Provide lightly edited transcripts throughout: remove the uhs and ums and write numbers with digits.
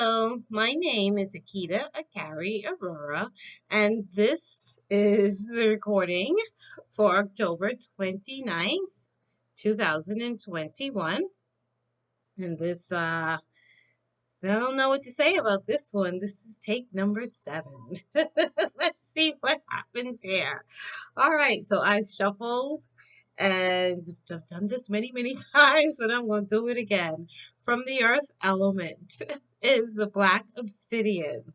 Hello, my name is Akita Akari Aurora, and this is the recording for October 29th, 2021. And I don't know what to say about this one. This is take number 7. Let's see what happens here. All right, so I shuffled and I've done this many, many times, but I'm going to do it again. From the earth element is the black obsidian.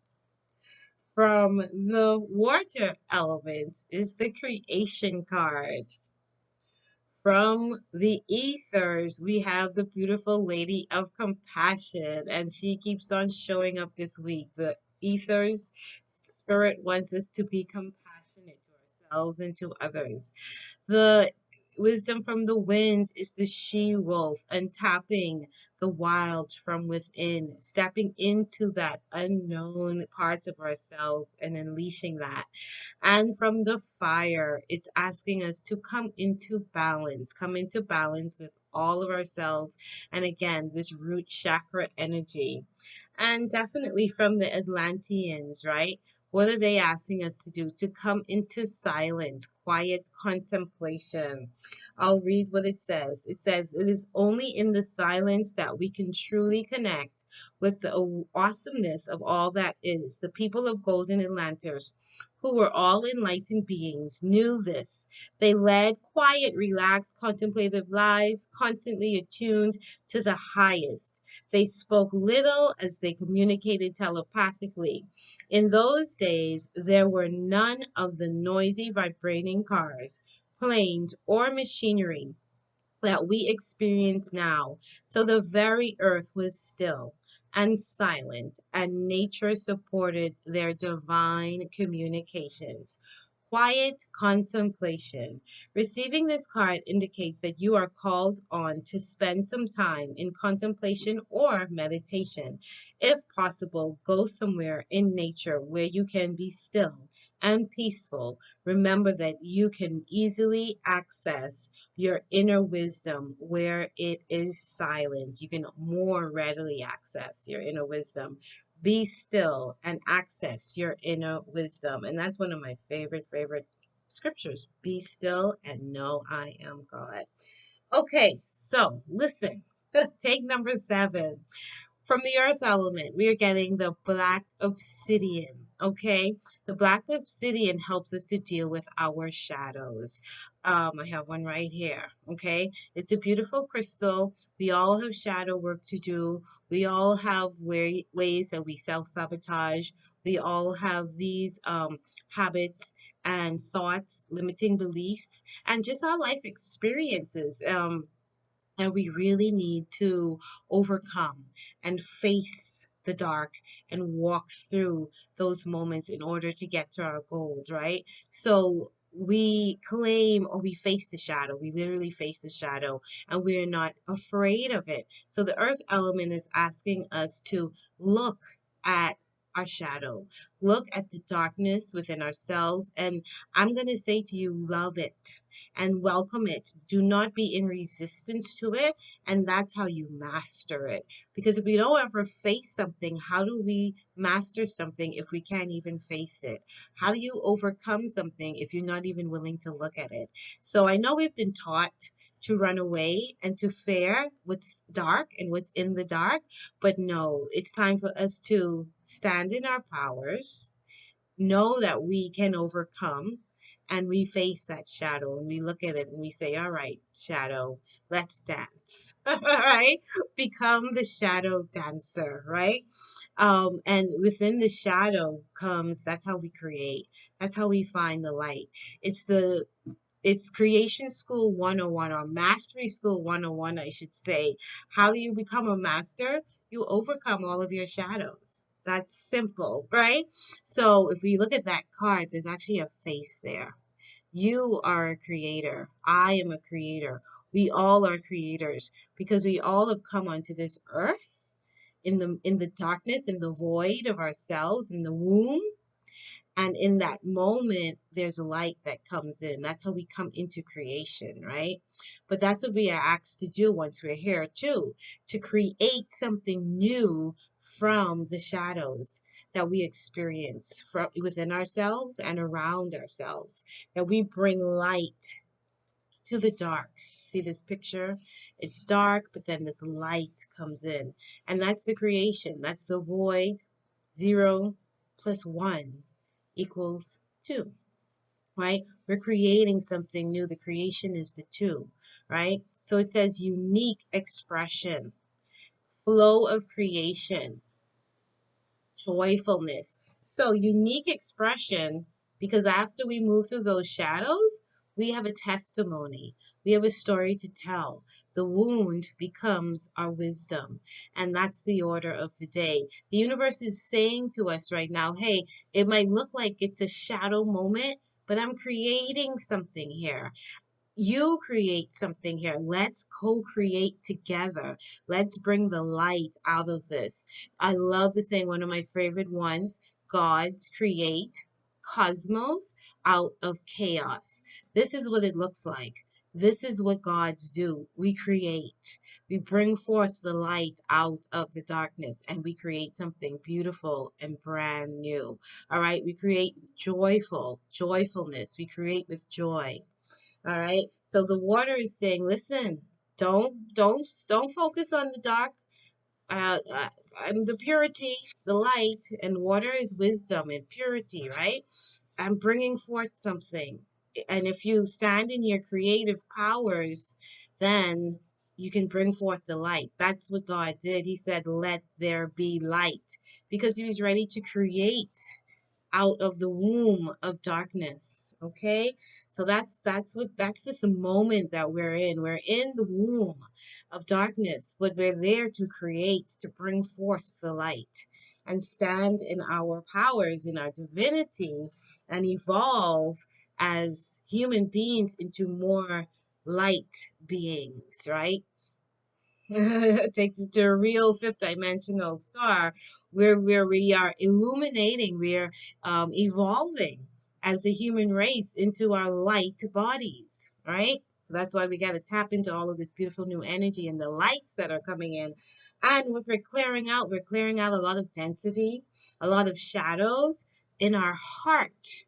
From the water element is the creation card. From the ethers, we have the beautiful lady of compassion, and she keeps on showing up this week. The ethers spirit wants us to be compassionate to ourselves and to others. The wisdom from the wind is the she wolf, untapping the wild from within, stepping into that unknown parts of ourselves and unleashing that. And from the fire, it's asking us to come into balance with all of ourselves. And again, this root chakra energy. And definitely from the Atlanteans, right? What are they asking us to do? To come into silence, quiet contemplation. I'll read what it says. It says, it is only in the silence that we can truly connect with the awesomeness of all that is. The people of Golden Atlantis, who were all enlightened beings, knew this. They led quiet, relaxed, contemplative lives, constantly attuned to the highest. They spoke little as they communicated telepathically. In those days, there were none of the noisy, vibrating cars, planes, or machinery that we experience now. So the very earth was still and silent, and nature supported their divine communications. Quiet contemplation. Receiving this card indicates that you are called on to spend some time in contemplation or meditation. If possible, go somewhere in nature where you can be still and peaceful. Remember that you can easily access your inner wisdom where it is silent. You can more readily access your inner wisdom. Be still and access your inner wisdom. And that's one of my favorite scriptures. Be still and know I am God. Okay, so listen. Take number 7. From the earth element, we are getting the black obsidian. Okay, the black obsidian helps us to deal with our shadows. I have one right here. Okay, it's a beautiful crystal. We all have shadow work to do. We all have ways that we self sabotage. We all have these habits and thoughts, limiting beliefs, and just our life experiences. And we really need to overcome and face the dark and walk through those moments in order to get to our goals, right? So we claim or we face the shadow. We literally face the shadow and we're not afraid of it. So the earth element is asking us to look at our shadow, look at the darkness within ourselves. And I'm going to say to you, love it and welcome it. Do not be in resistance to it. And that's how you master it. Because if we don't ever face something, how do we master something if we can't even face it? How do you overcome something if you're not even willing to look at it? So I know we've been taught to run away and to fear what's dark and what's in the dark, but no, it's time for us to stand in our powers, know that we can overcome, and we face that shadow and we look at it and we say, all right, shadow, let's dance. All right, become the shadow dancer, right? And within the shadow comes, that's how we create, that's how we find the light. It's creation school 101, or mastery school 101, I should say. How do you become a master? You overcome all of your shadows. That's simple, right? So if we look at that card, there's actually a face there. You are a creator. I am a creator. We all are creators because we all have come onto this earth in the darkness, in the void of ourselves, in the womb, And in that moment, there's a light that comes in. That's how we come into creation, right? But that's what we are asked to do once we're here, too, to create something new from the shadows that we experience from within ourselves and around ourselves, that we bring light to the dark. See this picture? It's dark, but then this light comes in. And that's the creation. That's the void. 0 plus 1 equals 2, right? We're creating something new. The creation is the 2, right? So it says unique expression, flow of creation, joyfulness. So unique expression, because after we move through those shadows, we have a testimony. We have a story to tell. The wound becomes our wisdom. And that's the order of the day. The universe is saying to us right now, hey, it might look like it's a shadow moment, but I'm creating something here. You create something here. Let's co-create together. Let's bring the light out of this. I love the saying, one of my favorite ones, gods create cosmos out of chaos. This is what it looks like. This is what gods do. We create. We bring forth the light out of the darkness and we create something beautiful and brand new. All right. We create joyfulness. We create with joy. All right. So the water is saying, listen, don't focus on the dark. I'm the purity, the light, and water is wisdom and purity, right? I'm bringing forth something. And if you stand in your creative powers, then you can bring forth the light. That's what God did. He said, let there be light, because he was ready to create out of the womb of darkness. Okay, so that's this moment that we're in. We're in the womb of darkness, but we're there to create, to bring forth the light and stand in our powers, in our divinity, and evolve as human beings into more light beings, right? Takes it to a real fifth dimensional star where we are illuminating, we are evolving as the human race into our light bodies, right? So that's why we got to tap into all of this beautiful new energy and the lights that are coming in. And what we're clearing out a lot of density, a lot of shadows in our heart.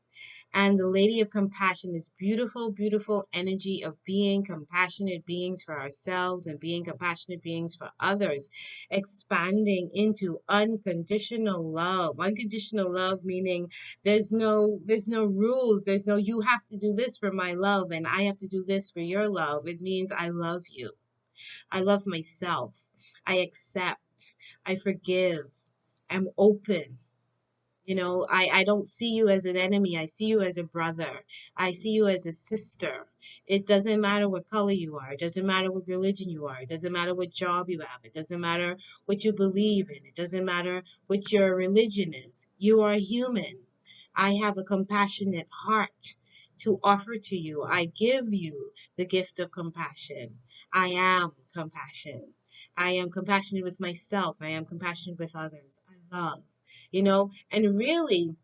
And the Lady of Compassion, this beautiful, beautiful energy of being compassionate beings for ourselves and being compassionate beings for others, expanding into unconditional love. Unconditional love meaning there's no rules. There's no you have to do this for my love and I have to do this for your love. It means I love you. I love myself. I accept. I forgive. I'm open. I don't see you as an enemy. I see you as a brother. I see you as a sister. It doesn't matter what color you are. It doesn't matter what religion you are. It doesn't matter what job you have. It doesn't matter what you believe in. It doesn't matter what your religion is. You are human. I have a compassionate heart to offer to you. I give you the gift of compassion. I am compassion. I am compassionate with myself. I am compassionate with others. I love and really,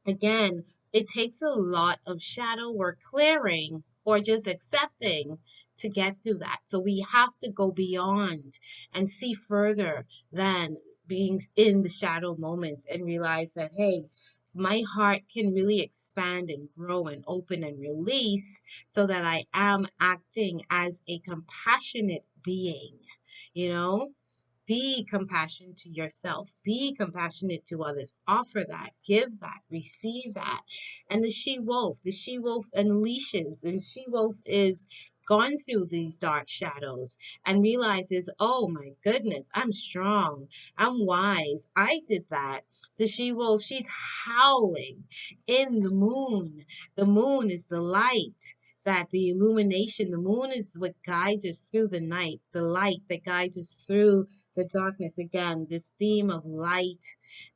again, it takes a lot of shadow work clearing or just accepting to get through that. So we have to go beyond and see further than being in the shadow moments and realize that, hey, my heart can really expand and grow and open and release so that I am acting as a compassionate being, you know? Be compassionate to yourself. Be compassionate to others. Offer that. Give that. Receive that. And the she wolf unleashes, and she wolf is gone through these dark shadows and realizes, oh my goodness, I'm strong. I'm wise. I did that. The she wolf, she's howling in the moon. The moon is the light that the illumination, the moon is what guides us through the night, the light that guides us through The darkness, again, this theme of light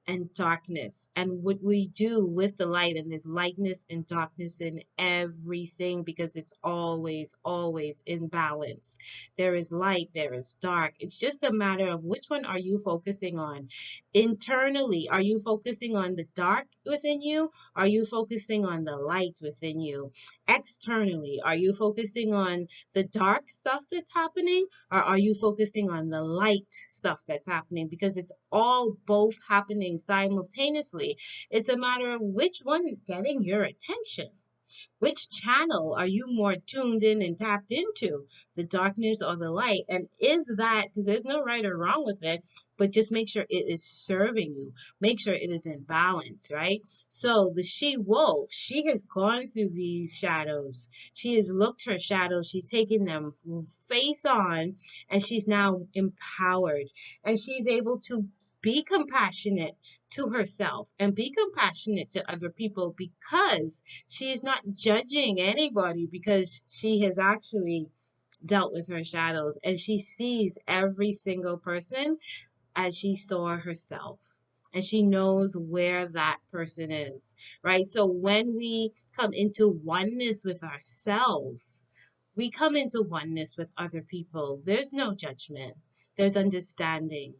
and darkness, and what we do with the light, and there's lightness and darkness in everything because it's always in balance. There is light, there is dark. It's just a matter of which one are you focusing on. Internally, are you focusing on the dark within you? Are you focusing on the light within you? Externally, are you focusing on the dark stuff that's happening, or are you focusing on the light stuff that's happening? Because it's all both happening simultaneously. It's a matter of which one is getting your attention. Which channel are you more tuned in and tapped into, the darkness or the light? And is that, because there's no right or wrong with it, but just make sure it is serving you. Make sure it is in balance, right? So the she wolf, she has gone through these shadows. She has looked her shadows, she's taken them face on, and she's now empowered. And she's able to be compassionate to herself and be compassionate to other people because she is not judging anybody, because she has actually dealt with her shadows and she sees every single person as she saw herself. And she knows where that person is, right? So when we come into oneness with ourselves, we come into oneness with other people. There's no judgment, there's understanding,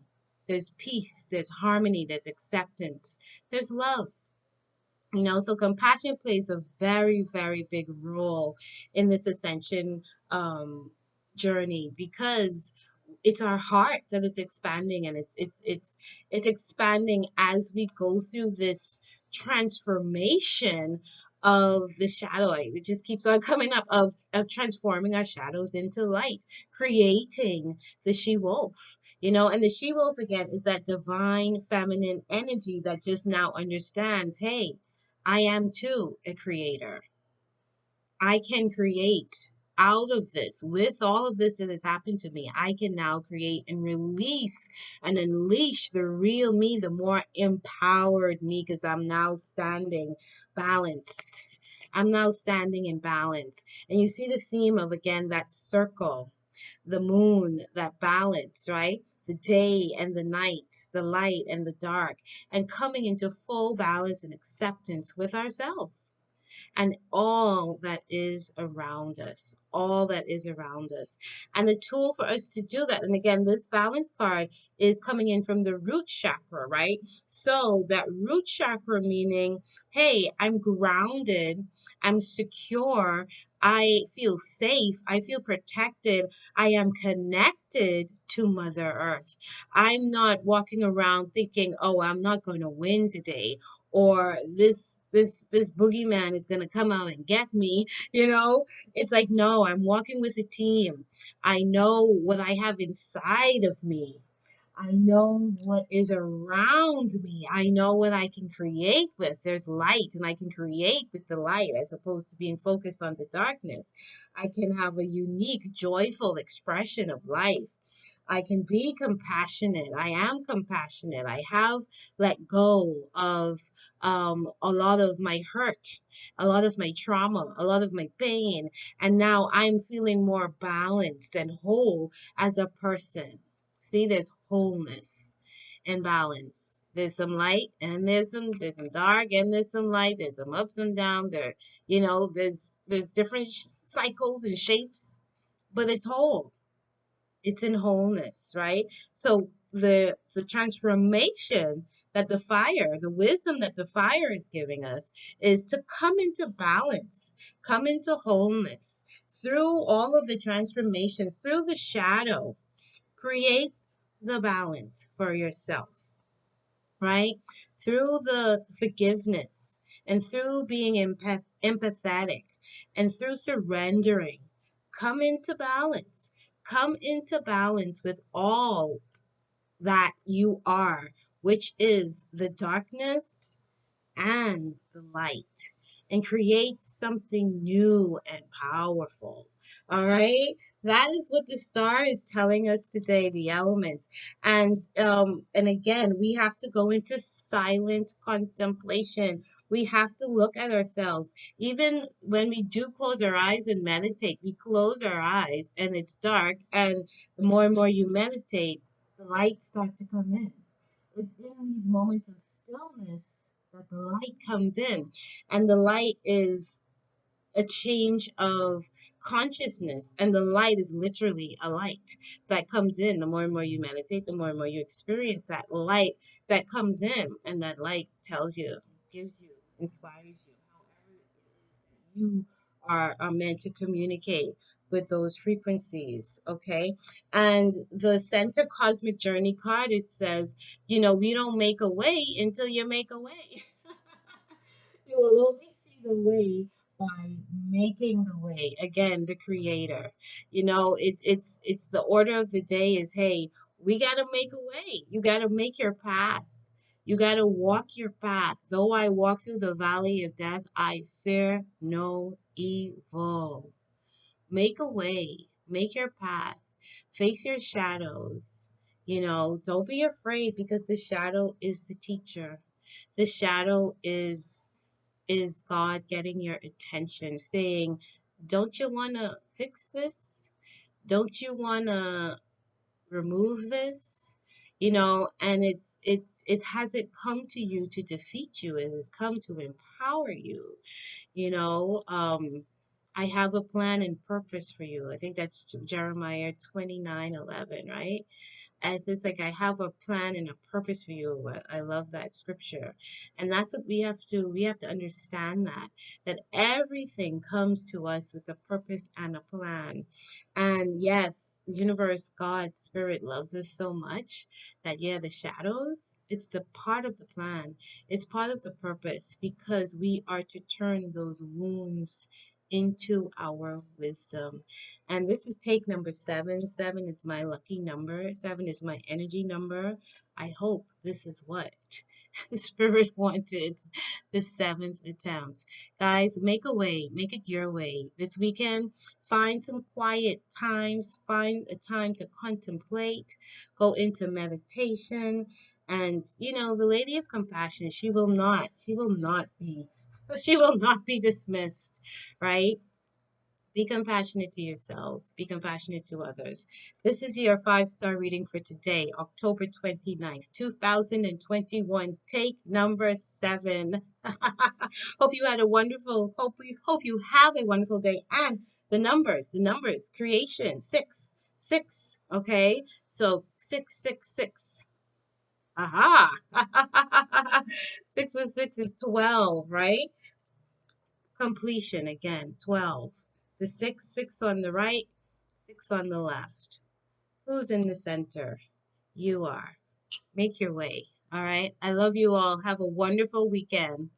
there's peace, there's harmony, there's acceptance, there's love. So compassion plays a very big role in this ascension um, journey, because it's our heart that is expanding, and it's expanding as we go through this transformation of the shadow. It just keeps on coming up, of transforming our shadows into light, creating the she wolf. And the she wolf, again, is that divine feminine energy that just now understands, hey, I am too a creator. I can create out of this. With all of this that has happened to me, I can now create and release and unleash the real me, the more empowered me, because I'm now standing balanced. I'm now standing in balance. And you see the theme of, again, that circle, the moon, that balance, right? The day and the night, the light and the dark, and coming into full balance and acceptance with ourselves and all that is around us, all that is around us. And the tool for us to do that, and again, this balance card is coming in from the root chakra, right? So that root chakra meaning, hey, I'm grounded, I'm secure, I feel safe, I feel protected, I am connected to Mother Earth. I'm not walking around thinking, oh, I'm not going to win today, or this boogeyman is going to come out and get me. It's like, no, I'm walking with a team. I know what I have inside of me. I know what is around me. I know what I can create with. There's light, and I can create with the light as opposed to being focused on the darkness. I can have a unique, joyful expression of life. I can be compassionate. I am compassionate. I have let go of a lot of my hurt, a lot of my trauma, a lot of my pain. And now I'm feeling more balanced and whole as a person. See, there's wholeness and balance. There's some light and there's some dark, and there's some light, there's some ups and downs. There's different cycles and shapes, but it's whole. It's in wholeness, right? So the transformation that the wisdom that the fire is giving us is to come into balance, come into wholeness through all of the transformation, through the shadow. Create the balance for yourself, right? Through the forgiveness and through being empathetic and through surrendering, come into balance. Come into balance with all that you are, which is the darkness and the light, and create something new and powerful. All right, that is what the star is telling us today, the elements. And again, we have to go into silent contemplation. We have to look at ourselves. Even when we do close our eyes and meditate, we close our eyes and it's dark, and the more and more you meditate, the light starts to come in. It's in these moments of stillness that the light comes in. And the light is a change of consciousness, and the light is literally a light that comes in. The more and more you meditate, the more and more you experience that light that comes in, and that light tells you, gives you, inspires you, however it is that you are meant to communicate with those frequencies. Okay. And the center cosmic journey card, it says, we don't make a way until you make a way. You will only see the way by making the way. Again, the creator. It's the order of the day is, hey, we got to make a way. You got to make your path. You got to walk your path. Though I walk through the valley of death, I fear no evil. Make a way. Make your path. Face your shadows. Don't be afraid, because the shadow is the teacher. The shadow is God getting your attention, saying, don't you want to fix this? Don't you want to remove this? And it hasn't come to you to defeat you. It has come to empower you. you know um I have a plan and purpose for you. I think that's Jeremiah 29:11, right? And it's like, I have a plan and a purpose for you. I love that scripture. And that's what we have to understand, that everything comes to us with a purpose and a plan. And yes, universe, God, spirit loves us so much that, yeah, the shadows, it's the part of the plan. It's part of the purpose, because we are to turn those wounds into our wisdom. And this is take number 7. 7 is my lucky number. 7 is my energy number. I hope this is what Spirit wanted, the 7th attempt. Guys, make a way. Make it your way. This weekend, find some quiet times. Find a time to contemplate. Go into meditation. And, the Lady of Compassion, she will not be dismissed, right? Be compassionate to yourselves. Be compassionate to others. This is your 5-star reading for today, October 29th, 2021. Take number 7. Hope you have a wonderful day. And the numbers, creation, 6, 6. Okay. So 666. Aha. 6 plus 6 is 12, right? Completion again, 12. The 6, 6 on the right, 6 on the left. Who's in the center? You are. Make your way. All right. I love you all. Have a wonderful weekend.